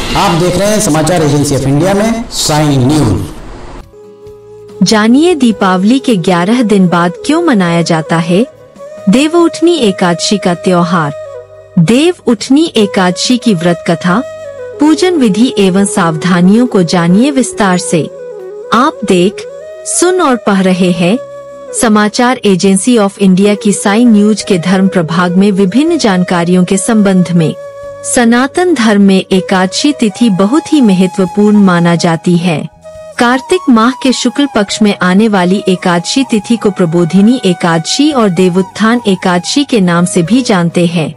आप देख रहे हैं समाचार एजेंसी ऑफ इंडिया में साइन न्यूज। जानिए दीपावली के 11 दिन बाद क्यों मनाया जाता है देवउठनी एकादशी का त्योहार। देवउठनी एकादशी की व्रत कथा, पूजन विधि एवं सावधानियों को जानिए विस्तार से। आप देख, सुन और पढ़ रहे हैं समाचार एजेंसी ऑफ इंडिया की साइन न्यूज के धर्म प्रभाग में विभिन्न जानकारियों के संबंध में। सनातन धर्म में एकादशी तिथि बहुत ही महत्वपूर्ण माना जाती है। कार्तिक माह के शुक्ल पक्ष में आने वाली एकादशी तिथि को प्रबोधिनी एकादशी और देवोत्थान एकादशी के नाम से भी जानते हैं।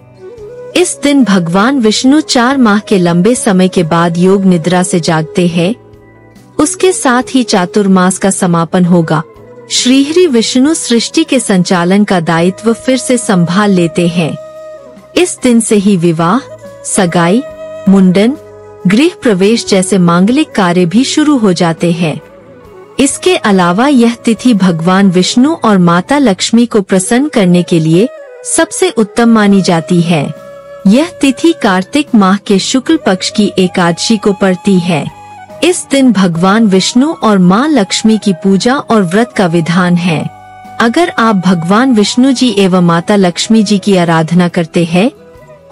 इस दिन भगवान विष्णु 4 माह के लंबे समय के बाद योग निद्रा से जागते हैं। उसके साथ ही चातुर्मास का समापन होगा। श्रीहरि विष्णु सृष्टि के संचालन का दायित्व फिर से संभाल लेते हैं। इस दिन से ही विवाह, सगाई, मुंडन, गृह प्रवेश जैसे मांगलिक कार्य भी शुरू हो जाते हैं। इसके अलावा यह तिथि भगवान विष्णु और माता लक्ष्मी को प्रसन्न करने के लिए सबसे उत्तम मानी जाती है। यह तिथि कार्तिक माह के शुक्ल पक्ष की एकादशी को पड़ती है। इस दिन भगवान विष्णु और माँ लक्ष्मी की पूजा और व्रत का विधान है। अगर आप भगवान विष्णु जी एवं माता लक्ष्मी जी की आराधना करते हैं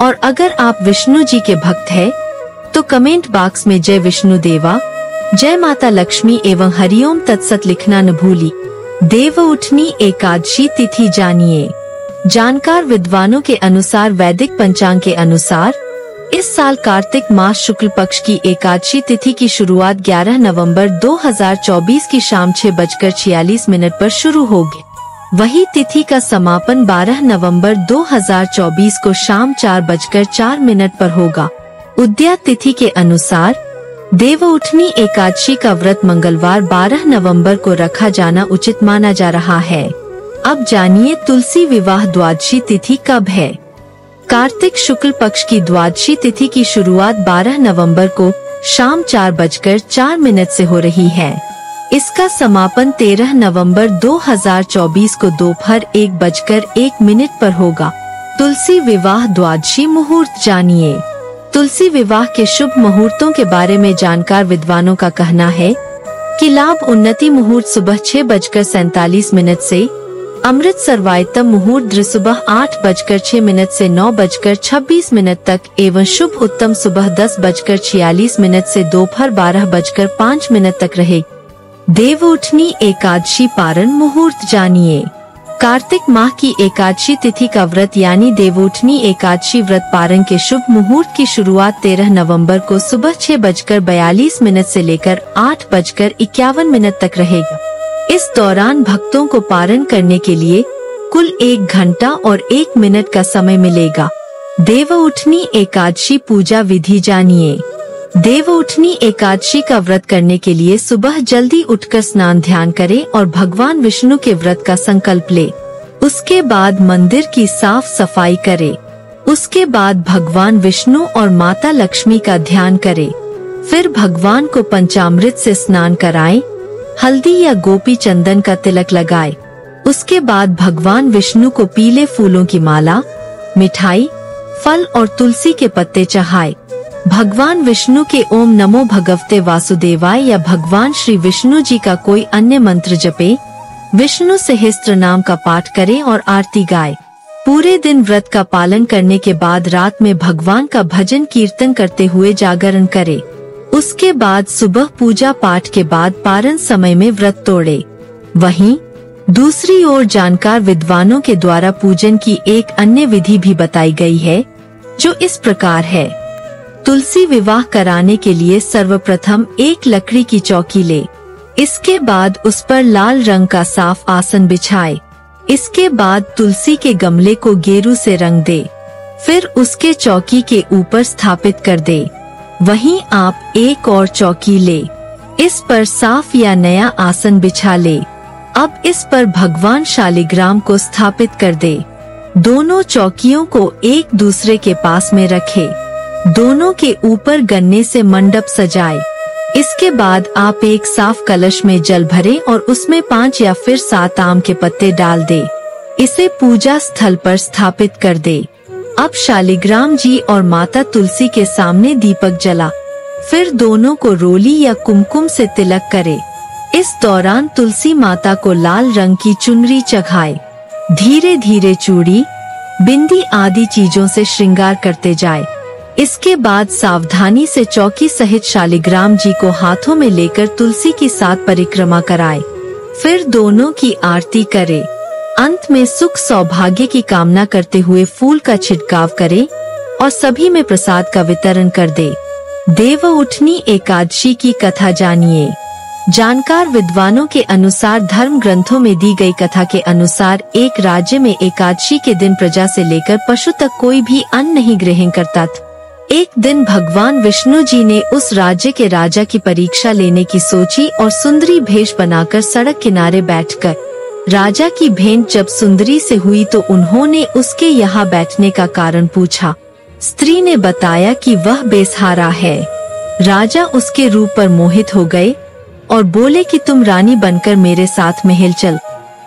और अगर आप विष्णु जी के भक्त हैं, तो कमेंट बॉक्स में जय विष्णु देवा, जय माता लक्ष्मी एवं हरिओम तत्सत लिखना न भूली। देवउठनी एकादशी तिथि जानिए। जानकार विद्वानों के अनुसार वैदिक पंचांग के अनुसार इस साल कार्तिक मास शुक्ल पक्ष की एकादशी तिथि की शुरुआत 11 नवंबर 2024 की शाम 6:46 पर शुरू होगी। वही तिथि का समापन 12 नवंबर 2024 को शाम 4:04 पर होगा। उदया तिथि के अनुसार देवउठनी एकादशी का व्रत मंगलवार 12 नवंबर को रखा जाना उचित माना जा रहा है। अब जानिए तुलसी विवाह द्वादशी तिथि कब है। कार्तिक शुक्ल पक्ष की द्वादशी तिथि की शुरुआत 12 नवंबर को शाम 4:04 से हो रही है। इसका समापन 13 नवंबर 2024 को दोपहर 1:01 पर होगा। तुलसी विवाह द्वादशी मुहूर्त जानिए। तुलसी विवाह के शुभ मुहूर्तों के बारे में जानकार विद्वानों का कहना है कि लाभ उन्नति मुहूर्त सुबह 6:47 से, अमृत सर्वायतम मुहूर्त सुबह 8:06 से 9:26 तक एवं शुभ उत्तम सुबह 10:46 से दोपहर 12:05 तक रहे। देवउठनी एकादशी पारण मुहूर्त जानिए। कार्तिक माह की एकादशी तिथि का व्रत यानी देवउठनी एकादशी व्रत पारण के शुभ मुहूर्त की शुरुआत 13 नवंबर को सुबह 6:42 से लेकर 8:51 तक रहेगा। इस दौरान भक्तों को पारण करने के लिए कुल 1 घंटा और 1 मिनट का समय मिलेगा। देवउठनी एकादशी पूजा विधि जानिए। देवउठनी एकादशी का व्रत करने के लिए सुबह जल्दी उठकर स्नान ध्यान करें और भगवान विष्णु के व्रत का संकल्प ले। उसके बाद मंदिर की साफ सफाई करे। उसके बाद भगवान विष्णु और माता लक्ष्मी का ध्यान करे। फिर भगवान को पंचामृत से स्नान कराएं, हल्दी या गोपी चंदन का तिलक लगाए। उसके बाद भगवान विष्णु को पीले फूलों की माला, मिठाई, फल और तुलसी के पत्ते चढ़ाए। भगवान विष्णु के ओम नमो भगवते वासुदेवाय या भगवान श्री विष्णु जी का कोई अन्य मंत्र जपे, विष्णु सहस्त्र नाम का पाठ करें और आरती गाए। पूरे दिन व्रत का पालन करने के बाद रात में भगवान का भजन कीर्तन करते हुए जागरण करे। उसके बाद सुबह पूजा पाठ के बाद पारण समय में व्रत तोड़े। वहीं दूसरी ओर जानकार विद्वानों के द्वारा पूजन की एक अन्य विधि भी बताई गई है, जो इस प्रकार है। तुलसी विवाह कराने के लिए सर्वप्रथम एक लकड़ी की चौकी ले। इसके बाद उस पर लाल रंग का साफ आसन बिछाए। इसके बाद तुलसी के गमले को गेरू से रंग दे। फिर उसके चौकी के ऊपर स्थापित कर दे। वहीं आप एक और चौकी ले। इस पर साफ या नया आसन बिछा ले। अब इस पर भगवान शालिग्राम को स्थापित कर दे। दोनों चौकियों को एक दूसरे के पास में रखे। दोनों के ऊपर गन्ने से मंडप सजाए। इसके बाद आप एक साफ कलश में जल भरे और उसमें 5 या फिर 7 आम के पत्ते डाल दे। इसे पूजा स्थल पर स्थापित कर दे। अब शालिग्राम जी और माता तुलसी के सामने दीपक जला। फिर दोनों को रोली या कुमकुम से तिलक करे। इस दौरान तुलसी माता को लाल रंग की चुनरी चढ़ाए। धीरे धीरे चूड़ी, बिंदी आदि चीजों से श्रृंगार करते जाए। इसके बाद सावधानी से चौकी सहित शालिग्राम जी को हाथों में लेकर तुलसी की 7 परिक्रमा कराए। फिर दोनों की आरती करे। अंत में सुख सौभाग्य की कामना करते हुए फूल का छिड़काव करे और सभी में प्रसाद का वितरण कर दे। देवउठनी एकादशी की कथा जानिए। जानकार विद्वानों के अनुसार धर्म ग्रंथों में दी गई कथा के अनुसार एक राज्य में एकादशी के दिन प्रजा से लेकर पशु तक कोई भी अन्न नहीं ग्रहण करता था। एक दिन भगवान विष्णु जी ने उस राज्य के राजा की परीक्षा लेने की सोची और सुंदरी भेष बनाकर सड़क किनारे बैठकर राजा की भेंट जब सुंदरी से हुई तो उन्होंने उसके यहाँ बैठने का कारण पूछा। स्त्री ने बताया कि वह बेसहारा है। राजा उसके रूप पर मोहित हो गए और बोले कि तुम रानी बनकर मेरे साथ महल चल।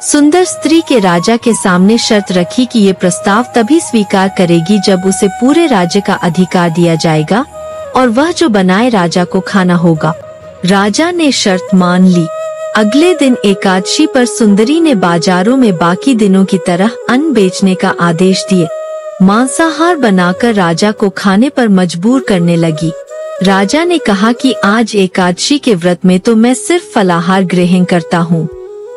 सुंदर स्त्री के राजा के सामने शर्त रखी कि ये प्रस्ताव तभी स्वीकार करेगी जब उसे पूरे राज्य का अधिकार दिया जाएगा और वह जो बनाए राजा को खाना होगा। राजा ने शर्त मान ली। अगले दिन एकादशी पर सुंदरी ने बाजारों में बाकी दिनों की तरह अन्न बेचने का आदेश दिए। मांसाहार बनाकर राजा को खाने पर मजबूर करने लगी। राजा ने कहा कि आज एकादशी के व्रत में तो मैं सिर्फ फलाहार ग्रहण करता हूँ।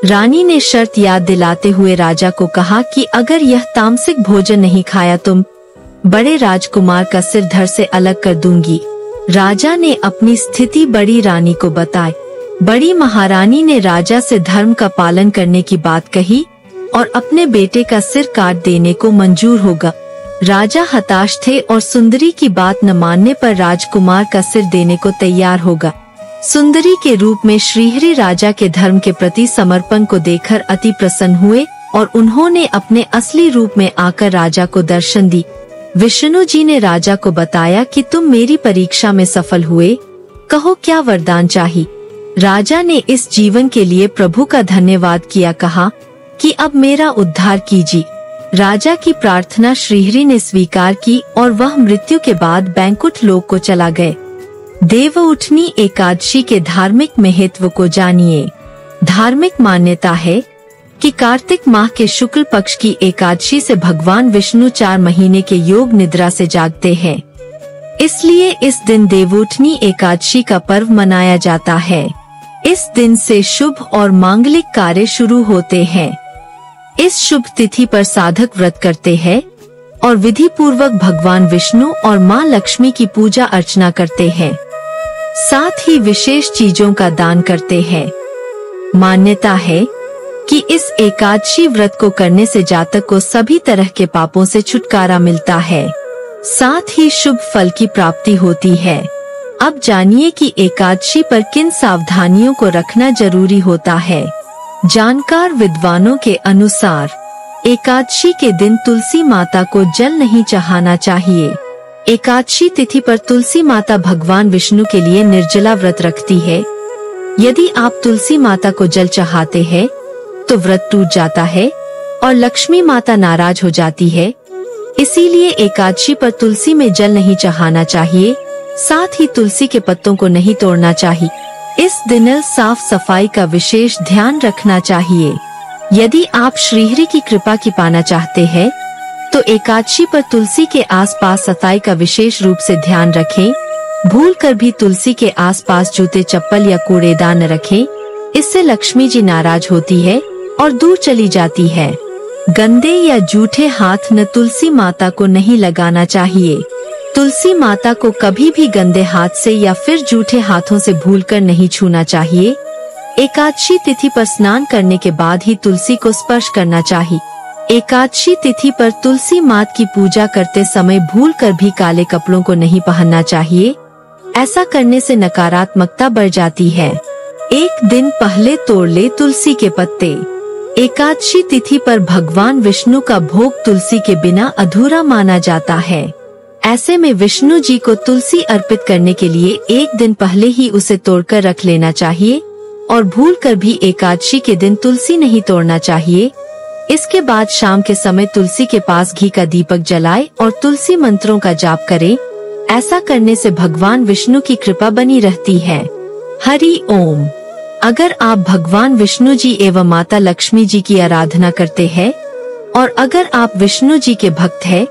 रानी ने शर्त याद दिलाते हुए राजा को कहा कि अगर यह तामसिक भोजन नहीं खाया तुम बड़े राजकुमार का सिर धड़ से अलग कर दूंगी। राजा ने अपनी स्थिति बड़ी रानी को बताई। बड़ी महारानी ने राजा से धर्म का पालन करने की बात कही और अपने बेटे का सिर काट देने को मंजूर होगा। राजा हताश थे और सुंदरी की बात न मानने पर राजकुमार का सिर देने को तैयार होगा। सुंदरी के रूप में श्रीहरि राजा के धर्म के प्रति समर्पण को देखकर अति प्रसन्न हुए और उन्होंने अपने असली रूप में आकर राजा को दर्शन दी। विष्णु जी ने राजा को बताया कि तुम मेरी परीक्षा में सफल हुए, कहो क्या वरदान चाहिए। राजा ने इस जीवन के लिए प्रभु का धन्यवाद किया, कहा कि अब मेरा उद्धार कीजिए। राजा की प्रार्थना श्रीहरि ने स्वीकार की और वह मृत्यु के बाद बैंकुट लोक को चला गए। देवउठनी एकादशी के धार्मिक महत्व को जानिए। धार्मिक मान्यता है कि कार्तिक माह के शुक्ल पक्ष की एकादशी से भगवान विष्णु 4 महीने के योग निद्रा से जागते हैं। इसलिए इस दिन देवउठनी एकादशी का पर्व मनाया जाता है। इस दिन से शुभ और मांगलिक कार्य शुरू होते हैं। इस शुभ तिथि पर साधक व्रत करते हैं और विधि पूर्वक भगवान विष्णु और माँ लक्ष्मी की पूजा अर्चना करते हैं। साथ ही विशेष चीजों का दान करते हैं। मान्यता है कि इस एकादशी व्रत को करने से जातक को सभी तरह के पापों से छुटकारा मिलता है, साथ ही शुभ फल की प्राप्ति होती है। अब जानिए कि एकादशी पर किन सावधानियों को रखना जरूरी होता है। जानकार विद्वानों के अनुसार एकादशी के दिन तुलसी माता को जल नहीं चढ़ाना चाहिए। एकादशी तिथि पर तुलसी माता भगवान विष्णु के लिए निर्जला व्रत रखती है। यदि आप तुलसी माता को जल चढ़ाते हैं तो व्रत टूट जाता है और लक्ष्मी माता नाराज हो जाती है। इसीलिए एकादशी पर तुलसी में जल नहीं चढ़ाना चाहिए, साथ ही तुलसी के पत्तों को नहीं तोड़ना चाहिए। इस दिन साफ सफाई का विशेष ध्यान रखना चाहिए। यदि आप श्रीहरि की कृपा की पाना चाहते हैं तो एकादशी पर तुलसी के आसपास सफाई का विशेष रूप से ध्यान रखें। भूलकर भी तुलसी के आसपास जूते चप्पल या कूड़ेदान न रखें, इससे लक्ष्मी जी नाराज होती है और दूर चली जाती है। गंदे या जूठे हाथ न तुलसी माता को नहीं लगाना चाहिए। तुलसी माता को कभी भी गंदे हाथ से या फिर जूठे हाथों से भूलकर नहीं छूना चाहिए। एकादशी तिथि पर स्नान करने के बाद ही तुलसी को स्पर्श करना चाहिए। एकादशी तिथि पर तुलसी माता की पूजा करते समय भूलकर भी काले कपड़ों को नहीं पहनना चाहिए। ऐसा करने से नकारात्मकता बढ़ जाती है। एक दिन पहले तोड़ ले तुलसी के पत्ते। एकादशी तिथि पर भगवान विष्णु का भोग तुलसी के बिना अधूरा माना जाता है। ऐसे में विष्णु जी को तुलसी अर्पित करने के लिए एक दिन पहले ही उसे तोड़कर रख लेना चाहिए और भूलकर भी एकादशी के दिन तुलसी नहीं तोड़ना चाहिए। इसके बाद शाम के समय तुलसी के पास घी का दीपक जलाए और तुलसी मंत्रों का जाप करें। ऐसा करने से भगवान विष्णु की कृपा बनी रहती है। हरि ओम। अगर आप भगवान विष्णु जी एवं माता लक्ष्मी जी की आराधना करते हैं और अगर आप विष्णु जी के भक्त हैं,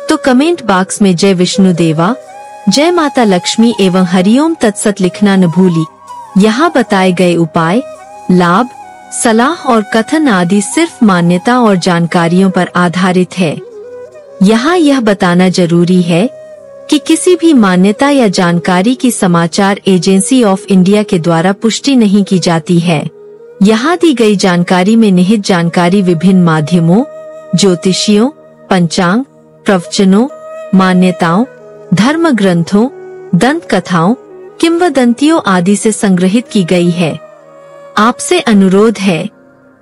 तो कमेंट बॉक्स में जय विष्णु देवा, जय माता लक्ष्मी एवं हरिओम तत्सत लिखना न भूली। यहाँ बताए गए उपाय, लाभ, सलाह और कथन आदि सिर्फ मान्यता और जानकारियों पर आधारित है। यहाँ यह बताना जरूरी है कि किसी भी मान्यता या जानकारी की समाचार एजेंसी ऑफ इंडिया के द्वारा पुष्टि नहीं की जाती है। यहाँ दी गई जानकारी में निहित जानकारी विभिन्न माध्यमों, ज्योतिषियों, पंचांग, प्रवचनों, मान्यताओं, धर्म ग्रंथों, दंत कथाओं, किंवदंतियों आदि से संग्रहित की गई है। आपसे अनुरोध है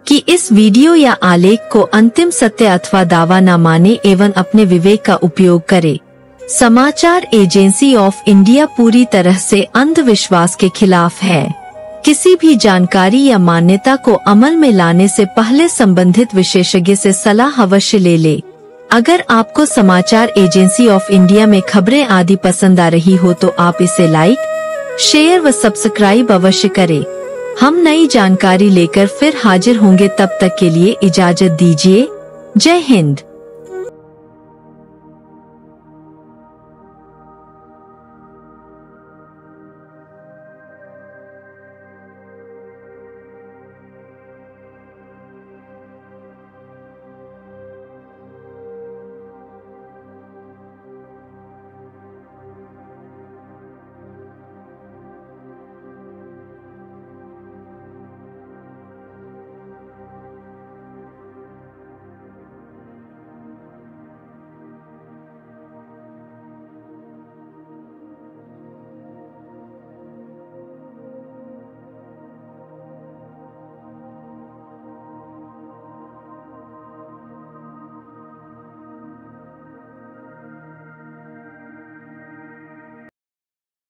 कि इस वीडियो या आलेख को अंतिम सत्य अथवा दावा न माने एवं अपने विवेक का उपयोग करें। समाचार एजेंसी ऑफ इंडिया पूरी तरह से अंधविश्वास के खिलाफ है। किसी भी जानकारी या मान्यता को अमल में लाने से पहले संबंधित विशेषज्ञ से सलाह अवश्य ले ले। अगर आपको समाचार एजेंसी ऑफ इंडिया में खबरें आदि पसंद आ रही हो तो आप इसे लाइक, शेयर व सब्सक्राइब अवश्य करें। हम नई जानकारी लेकर फिर हाजिर होंगे, तब तक के लिए इजाजत दीजिए। जय हिंद।